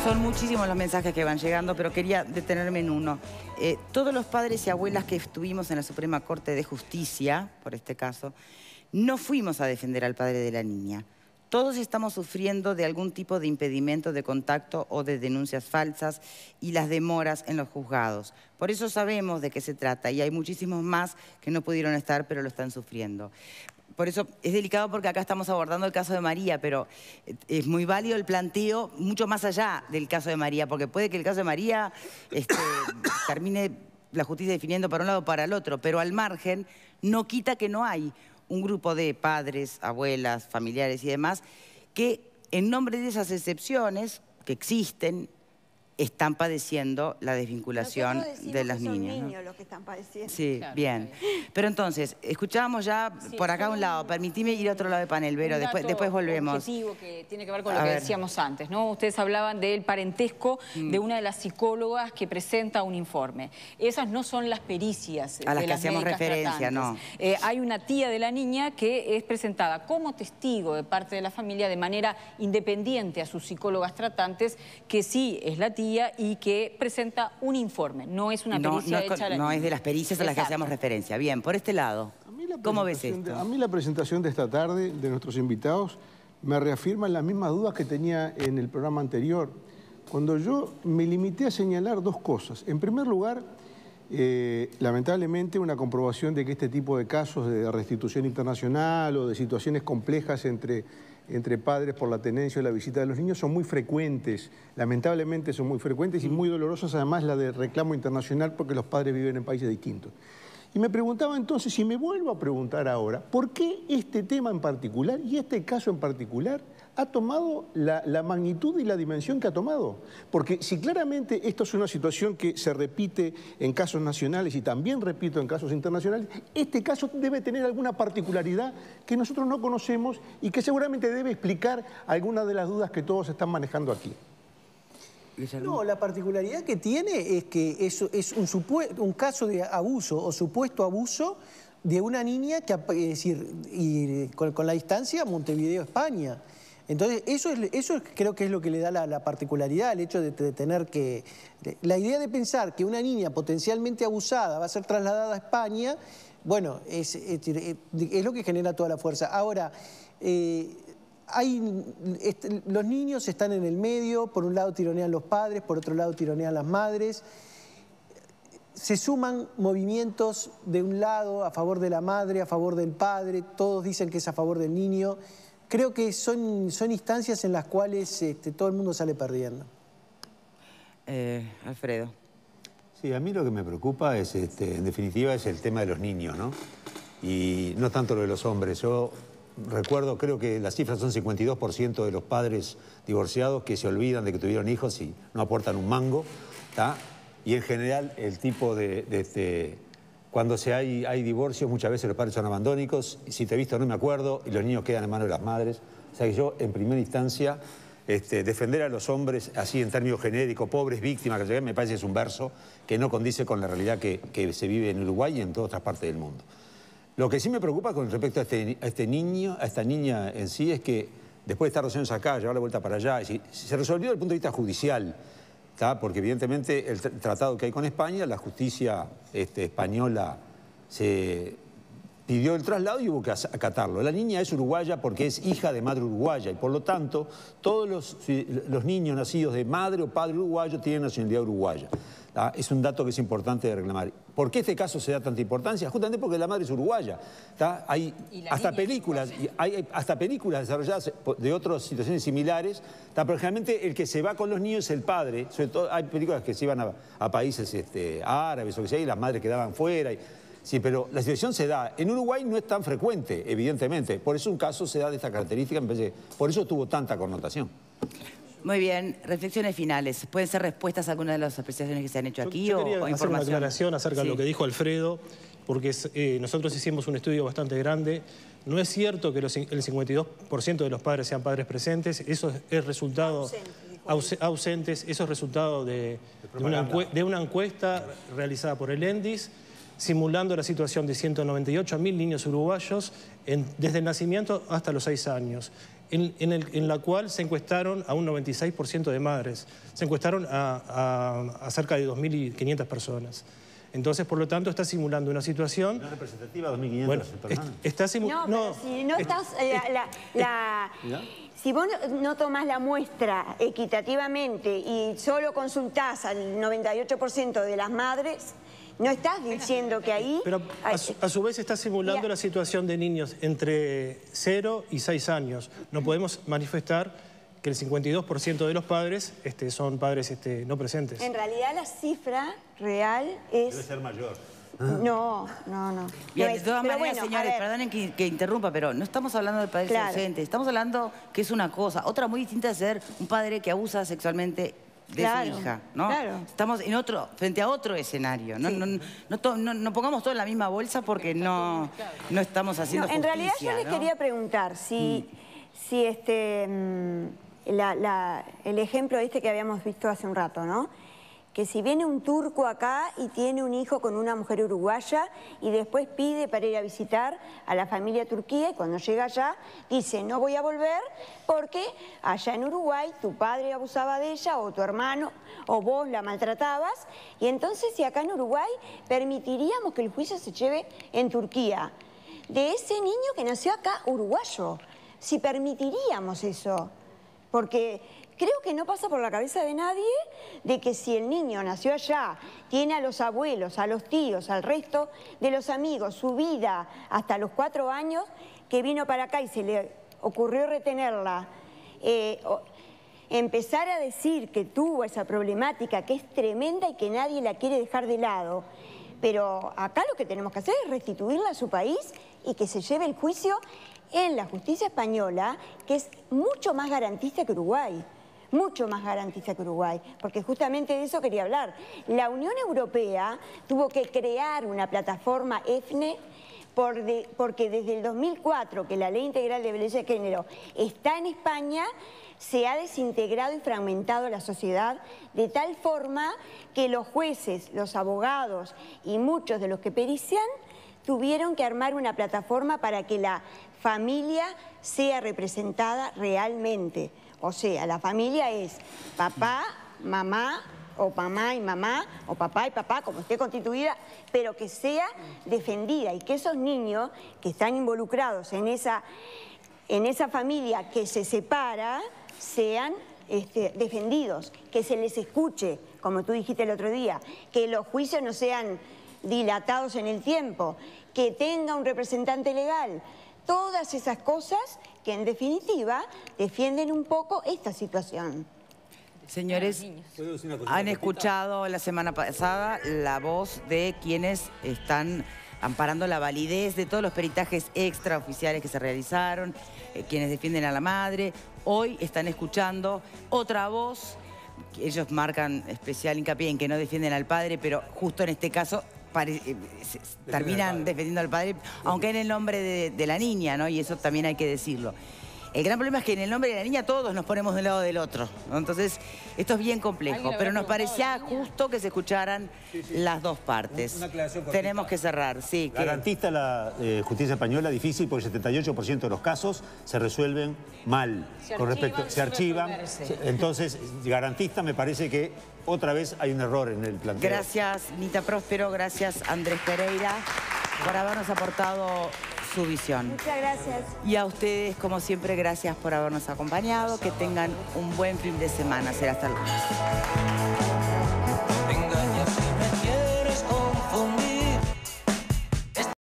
Son muchísimos los mensajes que van llegando, pero quería detenerme en uno. Todos los padres y abuelas que estuvimos en la Suprema Corte de Justicia, por este caso, no fuimos a defender al padre de la niña. Todos estamos sufriendo de algún tipo de impedimento de contacto o de denuncias falsas y las demoras en los juzgados. Por eso sabemos de qué se trata y hay muchísimos más que no pudieron estar, pero lo están sufriendo. Por eso es delicado porque acá estamos abordando el caso de María, pero es muy válido el planteo mucho más allá del caso de María, porque puede que el caso de María termine la justicia definiendo para un lado o para el otro, pero al margen no quita que no hay un grupo de padres, abuelas, familiares y demás que en nombre de esas excepciones que existen están padeciendo la desvinculación de las niñas. Son niños los que están padeciendo. Sí, claro, bien. Pero entonces, escuchábamos ya por acá a un lado. Permitime ir a otro lado de panel, Vero, después volvemos. Un objetivo que tiene que ver con lo que decíamos antes, ¿no? Ustedes hablaban del parentesco de una de las psicólogas que presenta un informe. Esas no son las pericias a las que hacíamos referencia, no. Hay una tía de la niña que es presentada como testigo de parte de la familia de manera independiente a sus psicólogas tratantes, que sí es la tía y que presenta un informe, no es una pericia hecha a la niña. No es de las pericias a las que hacíamos referencia. Bien, por este lado, ¿cómo ves esto? A mí la presentación de esta tarde de nuestros invitados me reafirma las mismas dudas que tenía en el programa anterior, cuando yo me limité a señalar dos cosas. En primer lugar, lamentablemente una comprobación de que este tipo de casos de restitución internacional o de situaciones complejas entre padres por la tenencia o la visita de los niños son muy frecuentes, lamentablemente son muy frecuentes y muy dolorosas además la de reclamo internacional porque los padres viven en países distintos. Y me preguntaba entonces, y me vuelvo a preguntar ahora, ¿por qué este tema en particular y este caso en particular ha tomado la magnitud y la dimensión que ha tomado? Porque si claramente esto es una situación que se repite en casos nacionales y también, repito, en casos internacionales, este caso debe tener alguna particularidad que nosotros no conocemos y que seguramente debe explicar algunas de las dudas que todos están manejando aquí. No, la particularidad que tiene es que es un caso de abuso o supuesto abuso de una niña que, es decir, y con la distancia, Montevideo, España. Entonces, eso creo que es lo que le da la particularidad, el hecho de tener que... La idea de pensar que una niña potencialmente abusada va a ser trasladada a España, bueno, es lo que genera toda la fuerza. Ahora, los niños están en el medio, por un lado tironean los padres, por otro lado tironean las madres. Se suman movimientos de un lado a favor de la madre, a favor del padre, todos dicen que es a favor del niño. Creo que son instancias en las cuales todo el mundo sale perdiendo. Alfredo. Sí, a mí lo que me preocupa es, en definitiva, es el tema de los niños, ¿no? Y no tanto lo de los hombres. Yo recuerdo, creo que las cifras son 52% de los padres divorciados que se olvidan de que tuvieron hijos y no aportan un mango, ¿tá? Y en general el tipo cuando hay divorcios, muchas veces los padres son abandónicos, y si te he visto no me acuerdo, y los niños quedan en manos de las madres. O sea que yo, en primera instancia, defender a los hombres, así en términos genéricos, pobres víctimas, que me parece que es un verso que no condice con la realidad que se vive en Uruguay y en todas otras partes del mundo. Lo que sí me preocupa con respecto a esta niña en sí, es que después de estar 2 años acá, llevar la vuelta para allá, si se resolvió desde el punto de vista judicial, ¿tá? Porque evidentemente el tratado que hay con España, la justicia española se pidió el traslado y hubo que acatarlo. La niña es uruguaya porque es hija de madre uruguaya y por lo tanto todos los niños nacidos de madre o padre uruguayo tienen nacionalidad uruguaya. ¿Tá? Es un dato que es importante de reclamar. ¿Por qué este caso se da tanta importancia? Justamente porque la madre es uruguaya. ¿Tá? Hay hasta películas desarrolladas de otras situaciones similares, ¿tá? Pero generalmente el que se va con los niños es el padre. Sobre todo hay películas que se iban a países árabes o que sea, y las madres quedaban fuera. Sí, pero la situación se da. En Uruguay no es tan frecuente, evidentemente. Por eso un caso se da de esta característica, por eso tuvo tanta connotación. Muy bien, reflexiones finales. ¿Pueden ser respuestas a algunas de las apreciaciones que se han hecho aquí yo o quería hacer información? una aclaración acerca de lo que dijo Alfredo, porque nosotros hicimos un estudio bastante grande. No es cierto que el 52% de los padres sean padres presentes, eso es resultado... ausentes, eso es resultado de una encuesta realizada por el ENDIS, simulando la situación de 198.000 niños uruguayos desde el nacimiento hasta los 6 años. en la cual se encuestaron a un 96% de madres. Se encuestaron a cerca de 2.500 personas. Entonces, por lo tanto, está simulando una situación... ¿No representativa 2.500 bueno, personas? está simulando... No, pero si no estás... Si vos no tomás la muestra equitativamente y solo consultás al 98% de las madres, no estás diciendo que ahí... Pero a su vez está simulando la situación de niños entre 0 y 6 años. No podemos manifestar que el 52% de los padres son padres no presentes. En realidad la cifra real es... Debe ser mayor. No. Bien, de todas maneras, señores, perdonen que interrumpa, pero no estamos hablando de padres ausentes, estamos hablando que es una cosa. Otra muy distinta es ser un padre que abusa sexualmente de su hija, ¿no? Claro. Estamos frente a otro escenario. No pongamos todo en la misma bolsa porque no estamos haciendo justicia. En realidad yo les quería preguntar si el ejemplo que habíamos visto hace un rato, ¿no? Que si viene un turco acá y tiene un hijo con una mujer uruguaya y después pide para ir a visitar a la familia turquía y cuando llega allá dice no voy a volver porque allá en Uruguay tu padre abusaba de ella o tu hermano o vos la maltratabas y entonces si acá en Uruguay permitiríamos que el juicio se lleve en Turquía de ese niño que nació acá uruguayo, si permitiríamos eso, porque... Creo que no pasa por la cabeza de nadie de que si el niño nació allá, tiene a los abuelos, a los tíos, al resto de los amigos, su vida hasta los 4 años, que vino para acá y se le ocurrió retenerla, empezar a decir que tuvo esa problemática que es tremenda y que nadie la quiere dejar de lado. Pero acá lo que tenemos que hacer es restituirla a su país y que se lleve el juicio en la justicia española, que es mucho más garantista que Uruguay. Mucho más garantista que Uruguay, porque justamente de eso quería hablar. La Unión Europea tuvo que crear una plataforma EFNE porque desde el 2004, que la Ley Integral de Violencia de Género está en España, se ha desintegrado y fragmentado la sociedad de tal forma que los jueces, los abogados y muchos de los que perician tuvieron que armar una plataforma para que la familia sea representada realmente. O sea, la familia es papá, mamá, o mamá y mamá, o papá y papá, como esté constituida, pero que sea defendida y que esos niños que están involucrados en esa familia que se separa sean defendidos, que se les escuche, como tú dijiste el otro día, que los juicios no sean dilatados en el tiempo, que tenga un representante legal. Todas esas cosas que en definitiva defienden un poco esta situación. Señores, han escuchado la semana pasada la voz de quienes están amparando la validez de todos los peritajes extraoficiales que se realizaron, quienes defienden a la madre. Hoy están escuchando otra voz, ellos marcan especial hincapié en que no defienden al padre, pero justo en este caso... terminan defendiendo al padre, aunque en el nombre de la niña, ¿no? Y eso también hay que decirlo. El gran problema es que en el nombre de la niña todos nos ponemos de un lado del otro, ¿no? Entonces, esto es bien complejo, pero nos parecía justo que se escucharan las dos partes. Tenemos que cerrar, sí. Garantista la justicia española, difícil, porque el 78% de los casos se resuelven mal. Se archivan. Entonces, garantista me parece que otra vez hay un error en el planteo. Gracias, Nita Próspero, gracias, Andrés Pereira, por habernos aportado su visión. Muchas gracias. Y a ustedes, como siempre, gracias por habernos acompañado. Que tengan un buen fin de semana. Será hasta el lunes.